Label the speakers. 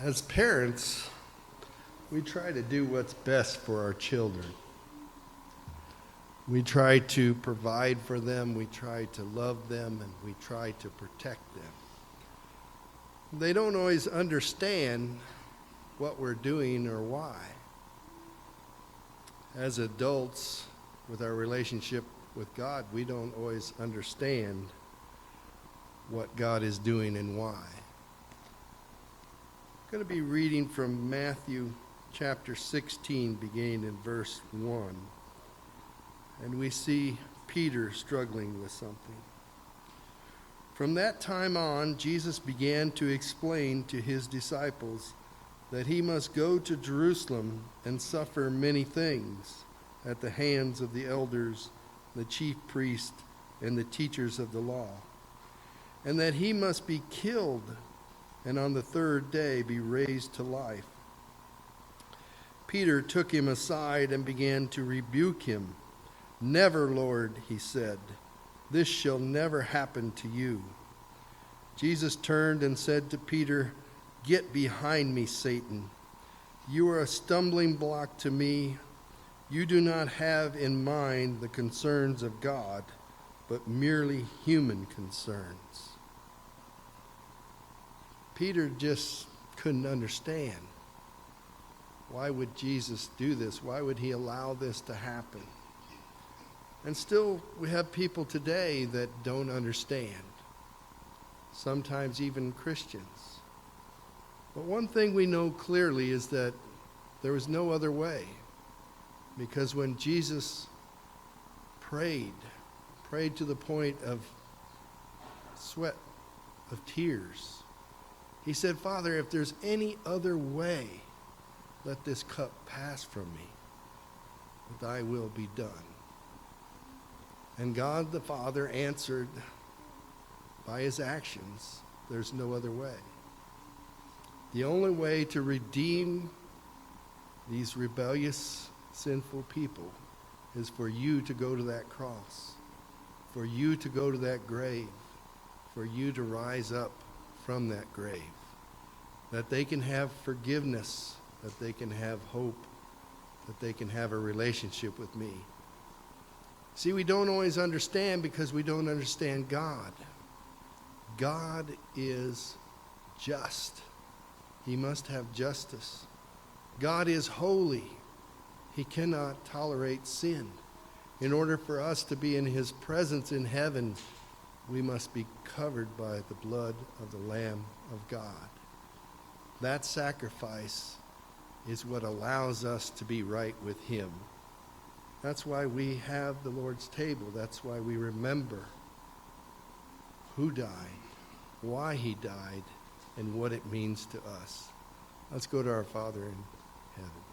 Speaker 1: As parents, we try to do what's best for our children. We try to provide for them, we try to love them, and we try to protect them. They don't always understand what we're doing or why. As adults, with our relationship with God, we don't always understand what God is doing and why. I'm going to be reading from Matthew chapter 16, beginning in verse 1. And we see Peter struggling with something. From that time on, Jesus began to explain to his disciples that he must go to Jerusalem and suffer many things at the hands of the elders, the chief priests, and the teachers of the law, and that he must be killed and on the third day be raised to life. Peter took him aside and began to rebuke him. "Never, Lord," he said, "this shall never happen to you." Jesus turned and said to Peter, "Get behind me, Satan. You are a stumbling block to me. You do not have in mind the concerns of God, but merely human concerns." Peter just couldn't understand. Why would Jesus do this? Why would he allow this to happen? And still, we have people today that don't understand. Sometimes even Christians. But one thing we know clearly is that there was no other way. Because when Jesus prayed to the point of sweat, of tears, he said, "Father, if there's any other way, let this cup pass from me, but thy will be done." And God the Father answered by his actions, there's no other way. The only way to redeem these rebellious, sinful people is for you to go to that cross, for you to go to that grave, for you to rise up from that grave, that they can have forgiveness, that they can have hope, that they can have a relationship with me. See, we don't always understand because we don't understand God. God is just. He must have justice. God is holy. He cannot tolerate sin. In order for us to be in his presence in heaven, we must be covered by the blood of the Lamb of God. That sacrifice is what allows us to be right with him. That's why we have the Lord's table. That's why we remember who died, why he died, and what it means to us. Let's go to our Father in heaven.